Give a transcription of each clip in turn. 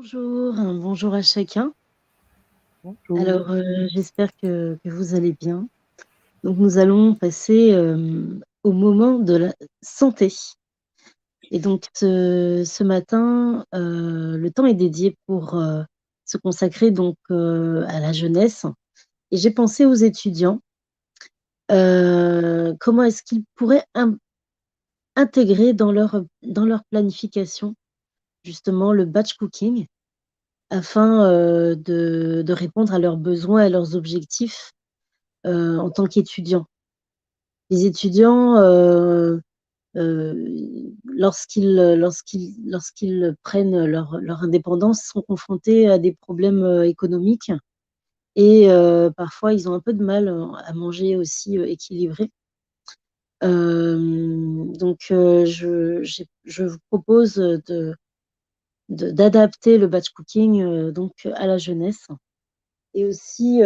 Bonjour, bonjour à chacun. Bonjour. Alors, j'espère que vous allez bien. Donc nous allons passer, au moment de la santé et donc ce matin, le temps est dédié pour, se consacrer donc, à la jeunesse et j'ai pensé aux étudiants, comment est-ce qu'ils pourraient intégrer dans leur planification, justement, le batch cooking afin, de répondre à leurs besoins et à leurs objectifs, en tant qu'étudiants. Les étudiants, lorsqu'ils prennent leur indépendance, sont confrontés à des problèmes, économiques et parfois ils ont un peu de mal, à manger aussi, équilibré. Donc je vous propose, d'adapter le batch cooking, donc à la jeunesse. Et aussi,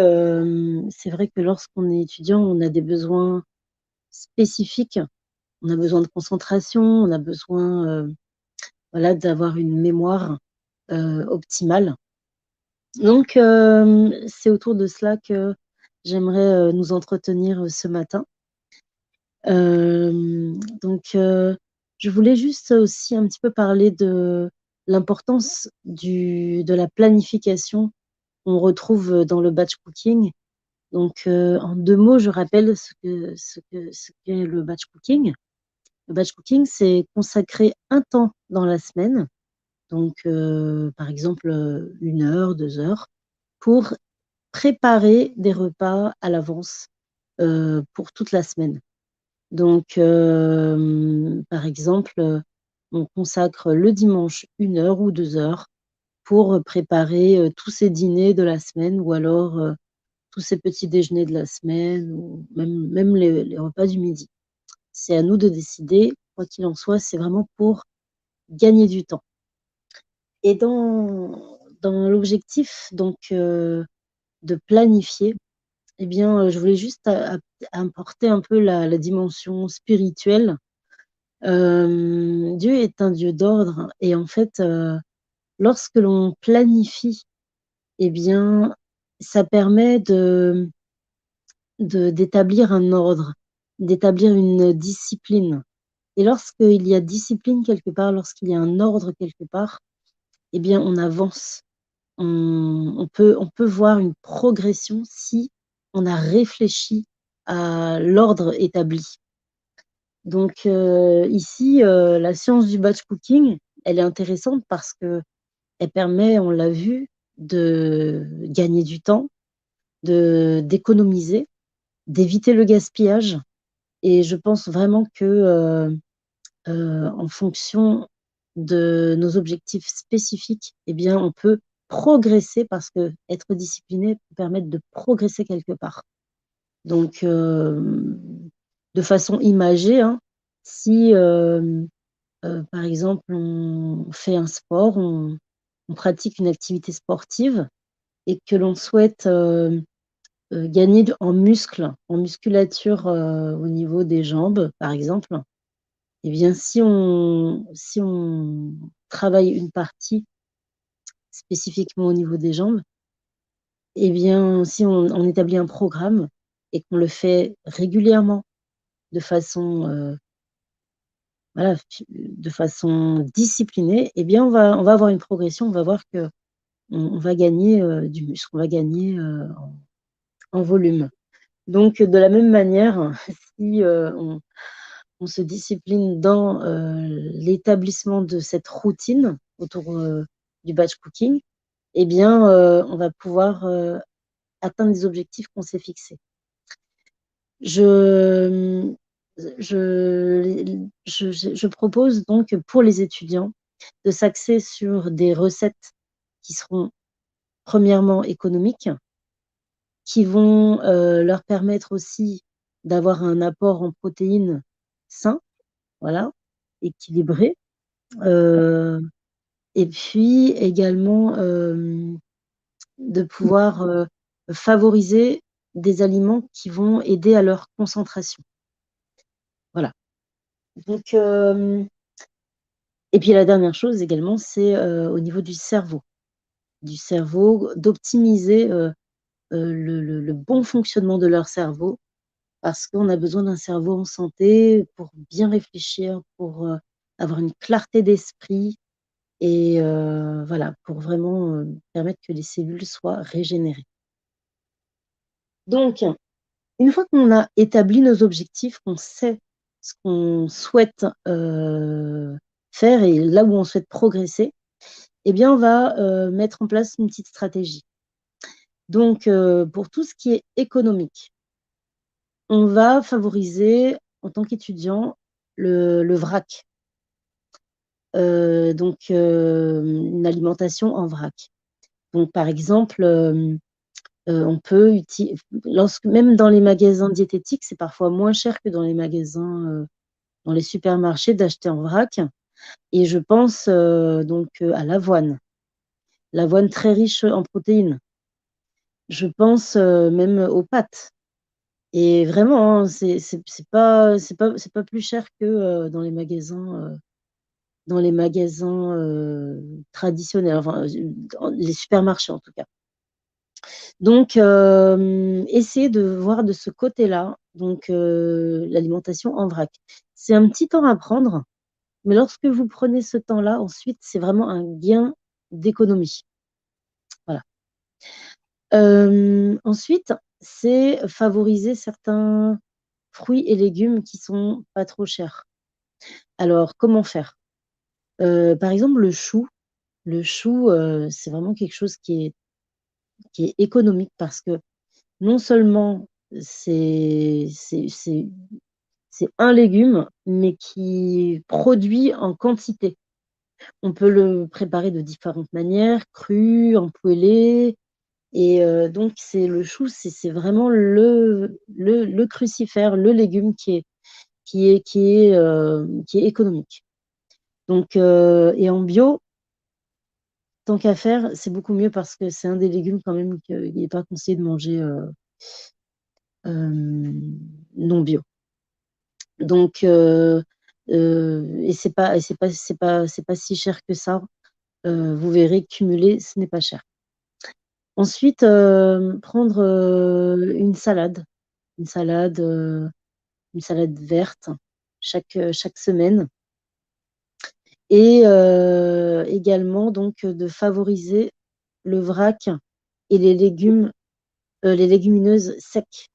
c'est vrai que lorsqu'on est étudiant, on a des besoins spécifiques. On a besoin de concentration, on a besoin, voilà, d'avoir une mémoire, optimale. Donc, c'est autour de cela que j'aimerais, nous entretenir, ce matin. Donc, je voulais juste aussi un petit peu parler de l'importance de la planification qu'on retrouve dans le batch cooking. Donc, en 2 mots, je rappelle ce qu'est le batch cooking. Le batch cooking, c'est consacrer un temps dans la semaine, donc par exemple, 1 heure, 2 heures, pour préparer des repas à l'avance, pour toute la semaine. Donc, par exemple, on consacre le dimanche 1 heure ou 2 heures pour préparer, tous ces dîners de la semaine ou alors, tous ces petits déjeuners de la semaine ou même les repas du midi. C'est à nous de décider, quoi qu'il en soit, c'est vraiment pour gagner du temps. Et dans l'objectif donc, de planifier, eh bien, je voulais juste apporter un peu la dimension spirituelle. Dieu est un Dieu d'ordre et en fait, lorsque l'on planifie, eh bien, ça permet d'établir un ordre, d'établir une discipline. Et lorsqu'il y a discipline quelque part, lorsqu'il y a un ordre quelque part, eh bien, on avance. On peut voir une progression si on a réfléchi à l'ordre établi. Donc, ici, la science du batch cooking, elle est intéressante parce qu'elle permet, on l'a vu, de gagner du temps, d'économiser, d'éviter le gaspillage. Et je pense vraiment que, en fonction de nos objectifs spécifiques, eh bien, on peut progresser parce qu'être discipliné peut permettre de progresser quelque part. Donc, de façon imagée, hein, si, par exemple, on fait un sport, on pratique une activité sportive et que l'on souhaite, gagner en muscles, en musculature, au niveau des jambes, par exemple, eh bien, si on travaille une partie spécifiquement au niveau des jambes, eh bien, si on établit un programme et qu'on le fait régulièrement de façon, voilà, de façon disciplinée, eh bien, on va avoir une progression, on va voir qu'on va gagner, du muscle, on va gagner, en volume. Donc de la même manière, si, on se discipline dans, l'établissement de cette routine autour, du batch cooking, eh bien, on va pouvoir, atteindre les objectifs qu'on s'est fixés. Je, je propose donc pour les étudiants de s'axer sur des recettes qui seront premièrement économiques, qui vont, leur permettre aussi d'avoir un apport en protéines sain, voilà, équilibré. Et puis également, de pouvoir, favoriser des aliments qui vont aider à leur concentration. Voilà. Donc, et puis la dernière chose également, c'est, au niveau du cerveau. du cerveau, d'optimiser le bon fonctionnement de leur cerveau, parce qu'on a besoin d'un cerveau en santé pour bien réfléchir, pour avoir une clarté d'esprit et voilà, pour vraiment permettre que les cellules soient régénérées. Donc, une fois qu'on a établi nos objectifs, qu'on sait ce qu'on souhaite faire et là où on souhaite progresser, eh bien, on va mettre en place une petite stratégie. Donc, pour tout ce qui est économique, on va favoriser, en tant qu'étudiant, le vrac. Donc, une alimentation en vrac. Donc, par exemple, on peut utiliser, même dans les magasins diététiques, c'est parfois moins cher que dans les magasins, dans les supermarchés, d'acheter en vrac. Et je pense donc à l'avoine très riche en protéines. Je pense même aux pâtes. Et vraiment, hein, c'est pas plus cher que dans les magasins traditionnels, enfin les supermarchés en tout cas. Donc, essayez de voir de ce côté-là, donc l'alimentation en vrac. C'est un petit temps à prendre, mais lorsque vous prenez ce temps-là, ensuite, c'est vraiment un gain d'économie. Voilà. Ensuite, c'est favoriser certains fruits et légumes qui sont pas trop chers. Alors, comment faire? Par exemple, le chou. Le chou, c'est vraiment quelque chose qui est économique parce que non seulement c'est c'est- c'est- c'est un légume, mais qui produit en quantité. On peut le préparer de différentes manières, cru, empoêlé. Et donc, le chou, c'est vraiment le crucifère, le légume qui est économique. Donc, et en bio, tant qu'à faire, c'est beaucoup mieux parce que c'est un des légumes quand même qu'il n'est pas conseillé de manger non bio. Donc, et c'est pas si cher que ça. Vous verrez, cumuler, ce n'est pas cher. Ensuite, prendre une salade, une salade verte chaque semaine. Et également, donc, de favoriser le vrac et les légumineuses secs.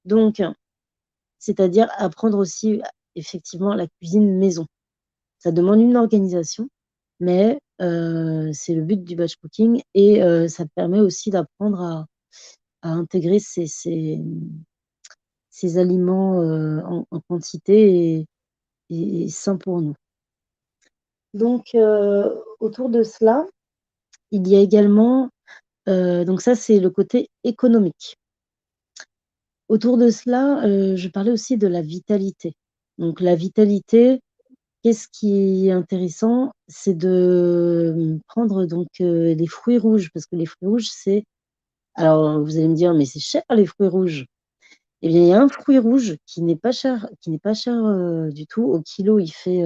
Donc, c'est-à-dire apprendre aussi effectivement la cuisine maison. Ça demande une organisation, mais c'est le but du batch cooking et ça permet aussi d'apprendre à intégrer ces aliments en quantité et sains pour nous. Donc, autour de cela, il y a également, donc ça c'est le côté économique. Autour de cela, je parlais aussi de la vitalité. Donc la vitalité, qu'est-ce qui est intéressant? C'est de prendre donc les fruits rouges, parce que les fruits rouges, c'est... Alors vous allez me dire, mais c'est cher les fruits rouges. Eh bien, il y a un fruit rouge qui n'est pas cher du tout. Au kilo, il fait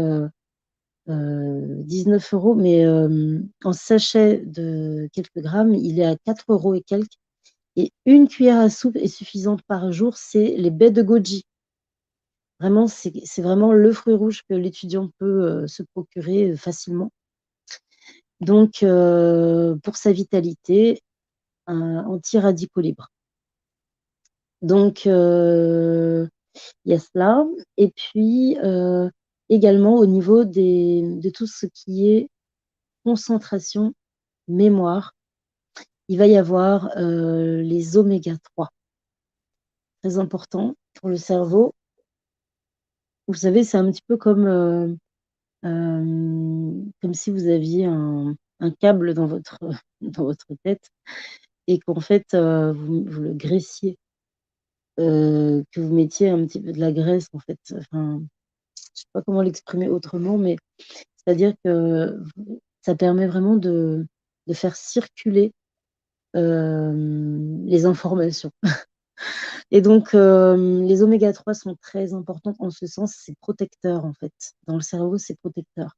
19 euros, mais en sachet de quelques grammes, il est à 4 euros et quelques. Et une cuillère à soupe est suffisante par jour, c'est les baies de goji. Vraiment, c'est vraiment le fruit rouge que l'étudiant peut se procurer facilement. Donc, pour sa vitalité, un anti-radicaux libres. Donc, il y a cela. Et puis, également au niveau de tout ce qui est concentration, mémoire, il va y avoir les oméga 3. Très important pour le cerveau. Vous savez, c'est un petit peu comme si vous aviez un câble dans votre, dans votre tête et qu'en fait, vous le graissiez, que vous mettiez un petit peu de la graisse, en fait. Enfin, je ne sais pas comment l'exprimer autrement, mais c'est-à-dire que ça permet vraiment de faire circuler les informations. Et donc, les oméga 3 sont très importants en ce sens, c'est protecteur, en fait. Dans le cerveau, c'est protecteur.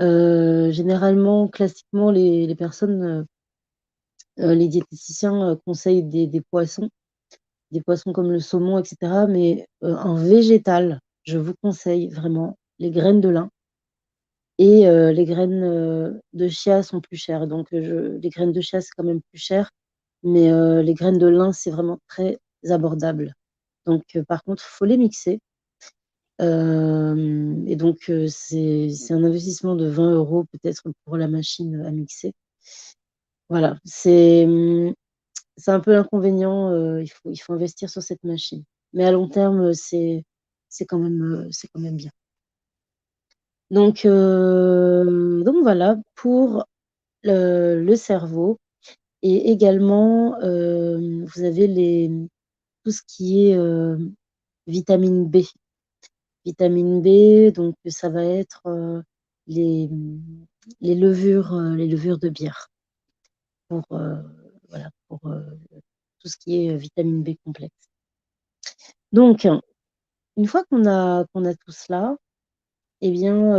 Généralement, classiquement, les personnes, les diététiciens conseillent des poissons comme le saumon, etc. Mais en végétal, je vous conseille vraiment les graines de lin et les graines de chia sont plus chères. Donc, les graines de chia, c'est quand même plus cher, mais les graines de lin, c'est vraiment très abordable. Donc, par contre, il faut les mixer. Et donc, c'est un investissement de 20 euros peut-être pour la machine à mixer. Voilà, c'est un peu l'inconvénient, il faut investir sur cette machine. Mais à long terme, c'est quand même bien. Donc voilà pour le cerveau. Et également, vous avez tout ce qui est vitamine B. Vitamine B, donc ça va être les, les levures de bière pour, voilà, pour tout ce qui est vitamine B complexe. Donc, une fois qu'on a tout cela, eh bien,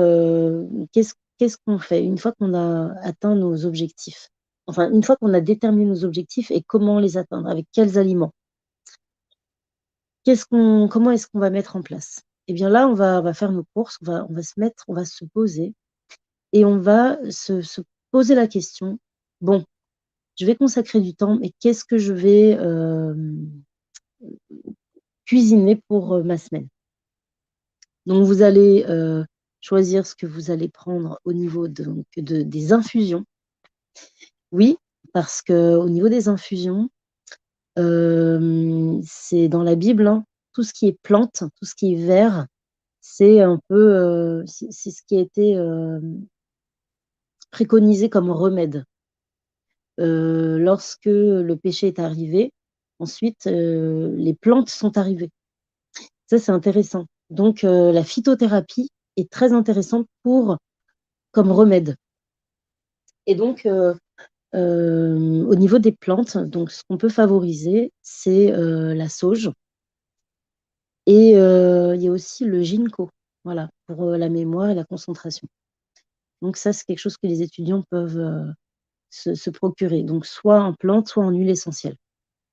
qu'est-ce qu'on fait une fois qu'on a atteint nos objectifs? Enfin, une fois qu'on a déterminé nos objectifs et comment les atteindre, avec quels aliments? Comment est-ce qu'on va mettre en place? Eh bien là, on va faire nos courses, on va se poser et on va se poser la question, bon, je vais consacrer du temps, mais qu'est-ce que je vais cuisiner pour ma semaine? Donc, vous allez choisir ce que vous allez prendre au niveau des infusions. Oui, parce qu'au niveau des infusions, c'est dans la Bible, hein, tout ce qui est plante, tout ce qui est vert, c'est un peu, c'est ce qui a été préconisé comme remède. Lorsque le péché est arrivé, ensuite, les plantes sont arrivées. Ça, c'est intéressant. Donc, la phytothérapie est très intéressante comme remède. Et donc, au niveau des plantes, donc, ce qu'on peut favoriser, c'est la sauge. Et il y a aussi le ginkgo, voilà, pour la mémoire et la concentration. Donc ça, c'est quelque chose que les étudiants peuvent se procurer. Donc soit en plante, soit en huile essentielle.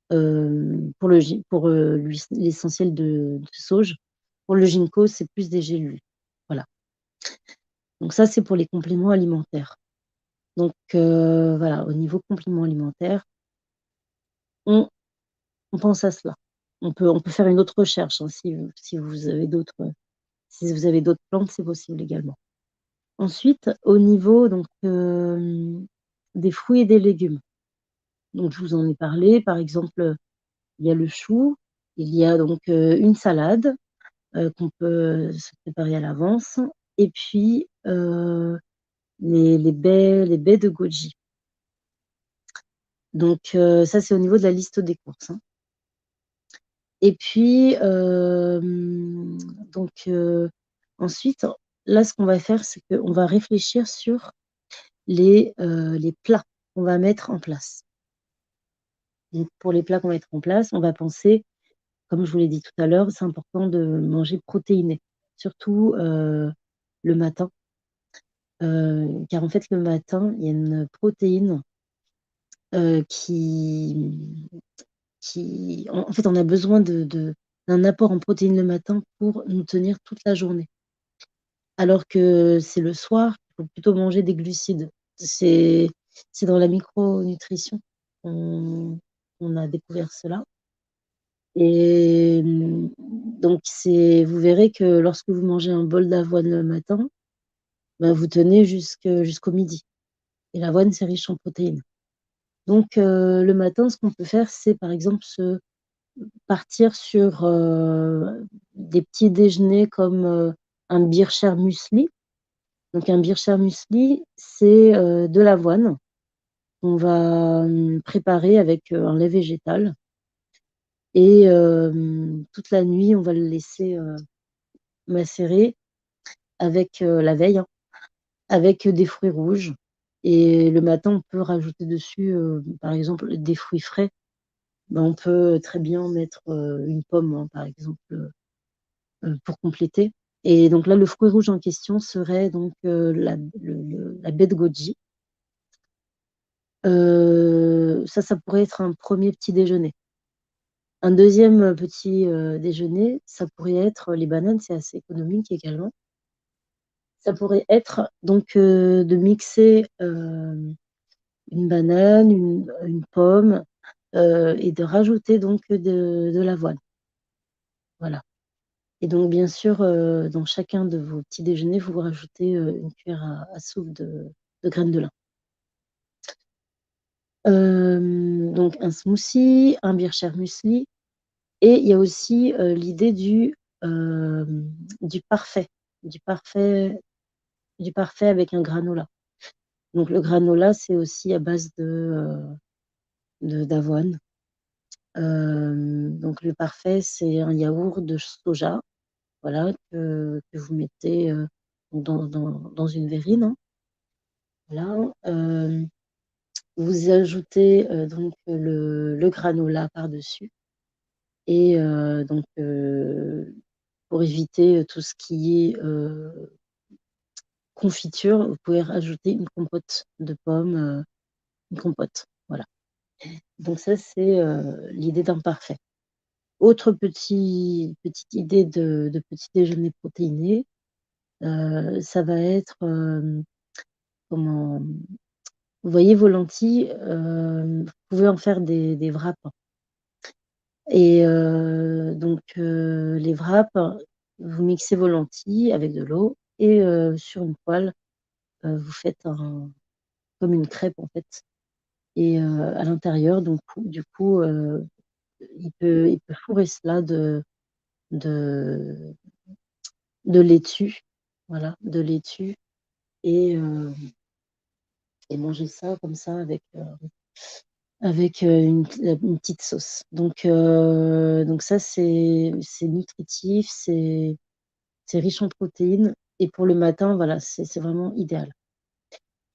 Pour l'essentiel de sauge. Pour le ginkgo, c'est plus des gélules. Voilà. Donc ça, c'est pour les compléments alimentaires. Donc voilà, au niveau compléments alimentaires, on pense à cela. On peut faire une autre recherche, hein, si vous avez d'autres plantes, c'est possible également. Ensuite, au niveau donc, des fruits et des légumes. Donc, je vous en ai parlé. Par exemple, il y a le chou, il y a donc une salade qu'on peut se préparer à l'avance, et puis les baies de goji. Donc, ça, c'est au niveau de la liste des courses, hein. Et puis, donc, ensuite, là, ce qu'on va faire, c'est qu'on va réfléchir sur les plats qu'on va mettre en place. Donc, pour les plats qu'on va mettre en place, on va penser, comme je vous l'ai dit tout à l'heure, c'est important de manger protéiné, surtout le matin. Car en fait, le matin, il y a une protéine euh, qui, en fait, on a besoin d'un apport en protéines le matin pour nous tenir toute la journée. Alors que c'est le soir, il faut plutôt manger des glucides. C'est dans la micronutrition qu'on a découvert cela. Et donc, vous verrez que lorsque vous mangez un bol d'avoine le matin, ben, vous tenez jusqu'au midi. Et l'avoine, c'est riche en protéines. Donc, le matin, ce qu'on peut faire, c'est par exemple partir sur des petits déjeuners comme un Bircher muesli. Donc, un Bircher muesli, c'est de l'avoine qu'on va préparer avec un lait végétal. Et toute la nuit, on va le laisser macérer avec la veille, hein, avec des fruits rouges. Et le matin, on peut rajouter dessus, par exemple, des fruits frais. Ben, on peut très bien mettre une pomme, hein, par exemple, pour compléter. Et donc là, le fruit rouge en question serait donc la baie de goji. Ça pourrait être un premier petit déjeuner. Un deuxième petit déjeuner, ça pourrait être les bananes, c'est assez économique également. Ça pourrait être donc de mixer une banane, une pomme et de rajouter donc de l'avoine. Voilà. Et donc, bien sûr, dans chacun de vos petits déjeuners, vous rajoutez une cuillère à soupe de graines de lin. Donc, un smoothie, un bircher muesli. Et il y a aussi l'idée du parfait, du parfait, du parfait avec un granola. Donc, le granola, c'est aussi à base d'avoine. Donc, le parfait, c'est un yaourt de soja, voilà, que vous mettez dans une verrine, hein. Voilà. Vous ajoutez donc le granola par-dessus. Et donc, pour éviter tout ce qui est confiture, vous pouvez rajouter une compote de pommes, une compote. Voilà. Donc ça, c'est l'idée d'un parfait. Autre petite idée de petit déjeuner protéiné, ça va être, comment, vous voyez vos lentilles, vous pouvez en faire des wraps. Et donc, les wraps, vous mixez vos lentilles avec de l'eau et sur une poêle, vous faites comme une crêpe en fait. Et à l'intérieur, donc, du coup, il peut fourrer cela de, de laitue, voilà, de laitue et, et manger ça comme ça avec une petite sauce. Donc ça, c'est nutritif, c'est riche en protéines. Et pour le matin, voilà, c'est vraiment idéal.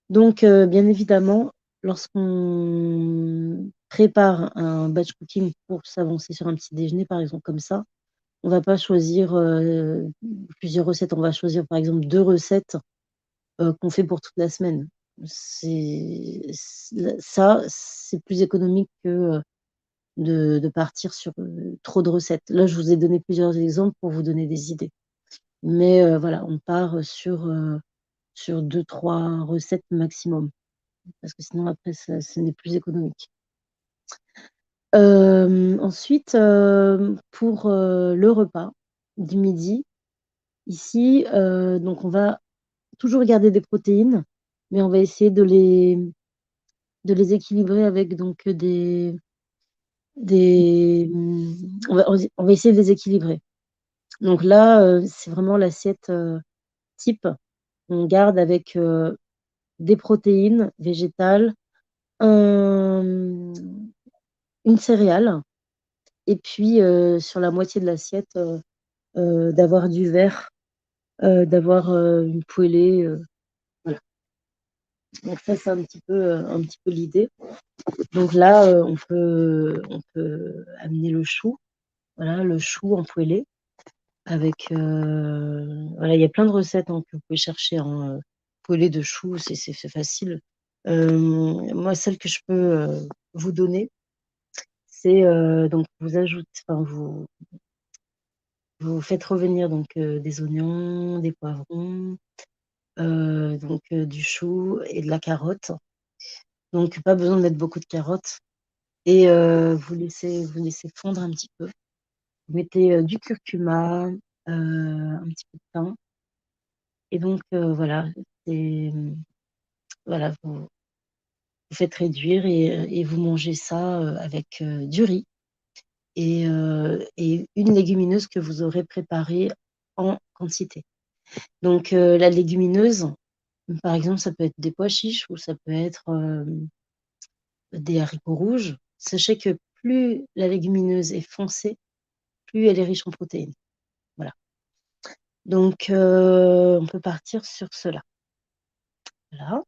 Donc, bien évidemment, lorsqu'on prépare un batch cooking pour s'avancer sur un petit déjeuner, par exemple, comme ça, on ne va pas choisir plusieurs recettes. On va choisir, par exemple, 2 recettes qu'on fait pour toute la semaine. Ça, c'est plus économique que de partir sur trop de recettes. Là, je vous ai donné plusieurs exemples pour vous donner des idées. Mais voilà, on part sur 2, 3 recettes maximum. Parce que sinon, après, ce n'est plus économique. Ensuite, pour le repas du midi, ici, donc on va toujours garder des protéines, mais on va essayer de les équilibrer avec donc on va essayer de les équilibrer. Donc là, c'est vraiment l'assiette type. On garde avec des protéines végétales, une céréale, et puis sur la moitié de l'assiette, d'avoir du vert, d'avoir une poêlée. Voilà. Donc ça, c'est un petit peu l'idée. Donc là, on peut amener le chou, voilà, le chou en poêlée. Avec, voilà, il y a plein de recettes hein, que vous pouvez chercher en poêlée de chou, c'est facile. Moi, celle que je peux vous donner, c'est donc vous ajoutez, enfin, vous faites revenir donc des oignons, des poivrons, donc du chou et de la carotte. Donc pas besoin de mettre beaucoup de carottes. Et vous laissez fondre un petit peu. Vous mettez du curcuma, un petit peu de thym. Et donc voilà, voilà, vous faites réduire et vous mangez ça avec du riz et une légumineuse que vous aurez préparée en quantité. Donc la légumineuse, par exemple, ça peut être des pois chiches ou ça peut être des haricots rouges. Sachez que plus la légumineuse est foncée, plus elle est riche en protéines. Voilà. Donc on peut partir sur cela. Voilà.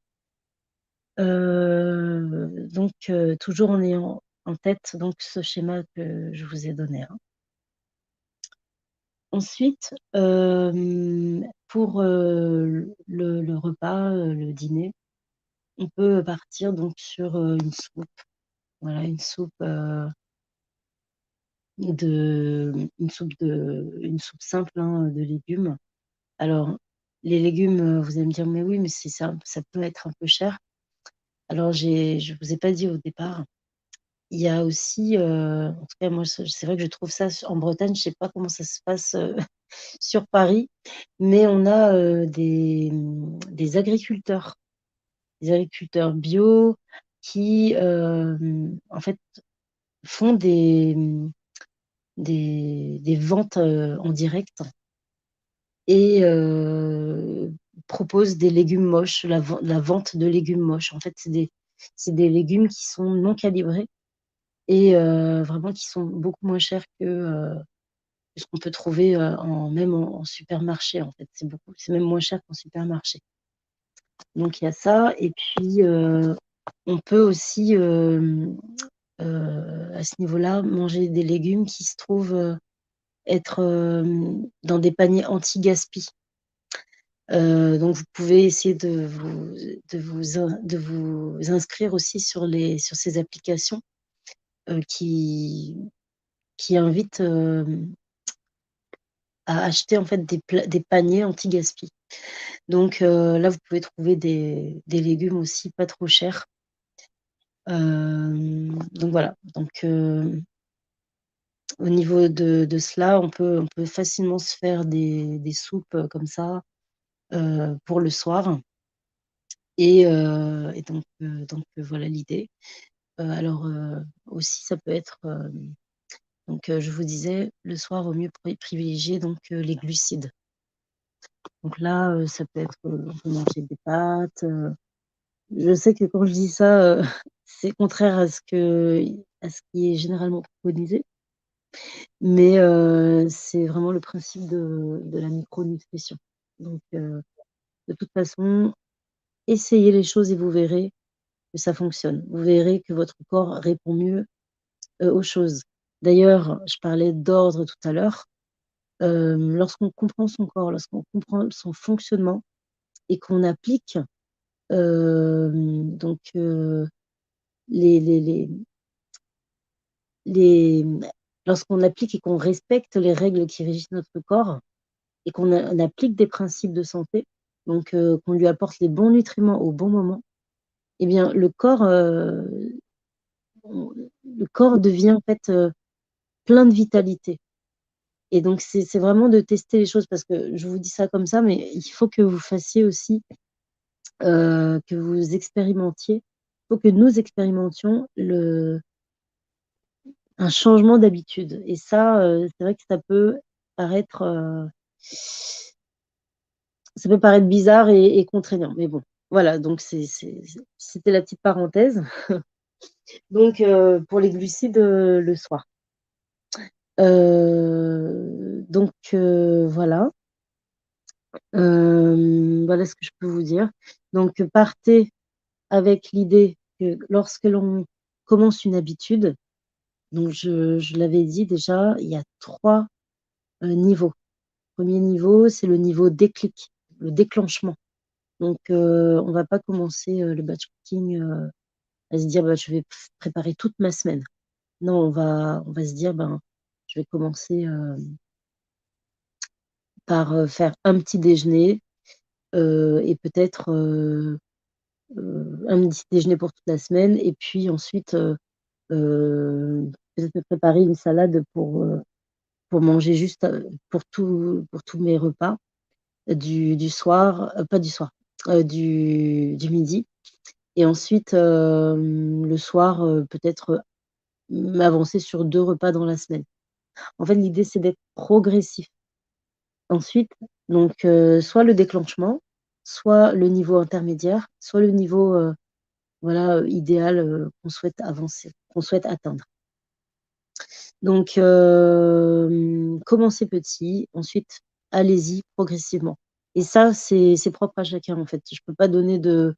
Donc toujours en ayant en tête donc ce schéma que je vous ai donné, hein. Ensuite, pour, le repas, le dîner, on peut partir donc sur, une soupe. Voilà, une soupe simple, hein, de légumes. Alors, les légumes, vous allez me dire: «Mais oui, mais c'est ça peut être un peu cher». Alors je vous ai pas dit au départ, il y a aussi, en tout cas moi c'est vrai que je trouve ça en Bretagne, je sais pas comment ça se passe, sur Paris, mais on a, des agriculteurs bio qui, en fait, font des ventes, en direct et proposent des légumes moches, la vente de légumes moches. En fait, c'est des légumes qui sont non calibrés et vraiment qui sont beaucoup moins chers que ce qu'on peut trouver, même en supermarché, en fait. C'est même moins cher qu'en supermarché. Donc il y a ça et puis, on peut aussi, à ce niveau-là, manger des légumes qui se trouvent, être, dans des paniers anti-gaspi. Donc vous pouvez essayer de vous inscrire aussi sur ces applications, qui invitent, à acheter en fait des paniers anti-gaspi. Donc là, vous pouvez trouver des légumes aussi pas trop chers. Donc voilà, donc au niveau de cela, on peut facilement se faire des soupes, comme ça, pour le soir et donc voilà l'idée. Alors, aussi ça peut être, donc je vous disais, le soir, vaut mieux privilégier donc les glucides. Donc là, ça peut être, on peut manger des pâtes, je sais que quand je dis ça, c'est contraire à ce qui est généralement préconisé, mais c'est vraiment le principe de la micronutrition. Donc de toute façon, essayez les choses et vous verrez que ça fonctionne. Vous verrez que votre corps répond mieux, aux choses. D'ailleurs, je parlais d'ordre tout à l'heure, lorsqu'on comprend son corps, lorsqu'on comprend son fonctionnement et qu'on applique, donc les les les les lorsqu'on applique et qu'on respecte les règles qui régissent notre corps et on applique des principes de santé, donc qu'on lui apporte les bons nutriments au bon moment, eh bien le corps devient en fait, plein de vitalité et donc c'est vraiment de tester les choses parce que je vous dis ça comme ça, mais il faut que vous fassiez aussi, que vous expérimentiez. Il faut que nous expérimentions un changement d'habitude et ça, c'est vrai que paraître, heu, ça peut paraître bizarre et contraignant, mais bon, voilà, donc c'était la petite parenthèse. Donc pour les glucides, le soir. Donc voilà. Voilà ce que je peux vous dire. Donc partez avec l'idée que lorsque l'on commence une habitude, donc je l'avais dit déjà, il y a 3 niveaux. Premier niveau, c'est le niveau déclic, le déclenchement. Donc on va pas commencer, le batch cooking, à se dire: «Bah, je vais préparer toute ma semaine». Non, on va se dire: «Ben, je vais commencer, par, faire un petit déjeuner, et peut-être, un petit déjeuner pour toute la semaine et puis ensuite, peut-être me préparer une salade pour manger juste, pour tous mes repas du soir, pas du soir, du midi et ensuite, le soir, peut-être, m'avancer sur 2 repas dans la semaine. En fait, l'idée, c'est d'être progressif. Ensuite, donc soit le déclenchement, soit le niveau intermédiaire, soit le niveau, voilà, idéal, qu'on souhaite atteindre. Donc commencez petit, ensuite allez-y progressivement et ça, c'est propre à chacun, en fait. Je peux pas donner de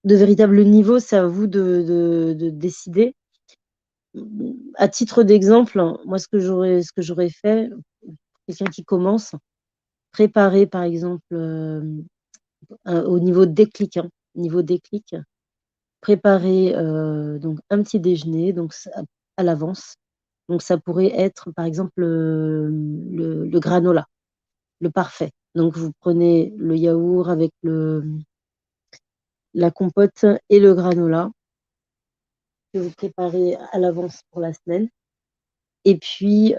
véritables niveaux, c'est à vous de décider. À titre d'exemple, hein, moi, ce que j'aurais fait, quelqu'un qui commence, préparer par exemple, au niveau déclic, hein, niveau déclic, préparer donc un petit déjeuner donc à l'avance. Donc ça pourrait être par exemple le granola, le parfait. Donc vous prenez le yaourt avec la compote et le granola que vous préparez à l'avance pour la semaine. Et puis, il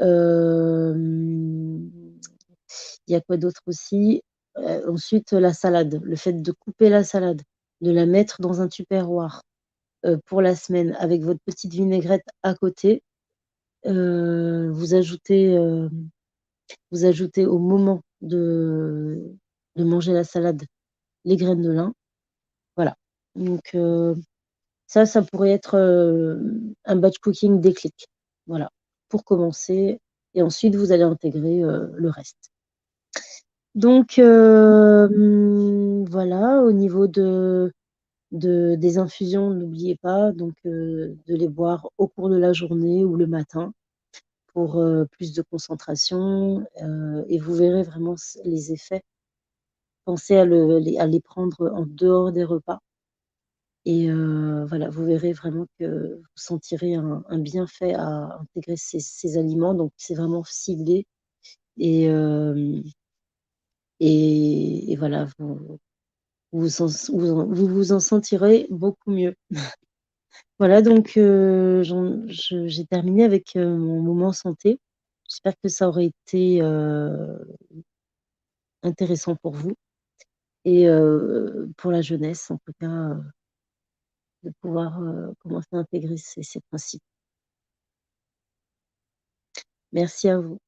y a quoi d'autre aussi? Ensuite, la salade. Le fait de couper la salade, de la mettre dans un tupperware pour la semaine avec votre petite vinaigrette à côté. Vous ajoutez, au moment de manger la salade les graines de lin. Voilà. Donc, ça pourrait être un batch cooking déclic. Voilà, pour commencer. Et ensuite, vous allez intégrer le reste. Donc, voilà, au niveau des infusions, n'oubliez pas donc, de les boire au cours de la journée ou le matin pour plus de concentration et vous verrez vraiment les effets. Pensez à les prendre en dehors des repas. Et voilà, vous verrez vraiment que vous sentirez un bienfait à intégrer ces aliments. Donc, c'est vraiment ciblé. Et, et voilà, vous vous en sentirez beaucoup mieux. Voilà, donc j'ai terminé avec mon moment santé. J'espère que ça aurait été intéressant pour vous et pour la jeunesse, en tout cas, de pouvoir commencer à intégrer ces principes. Merci à vous.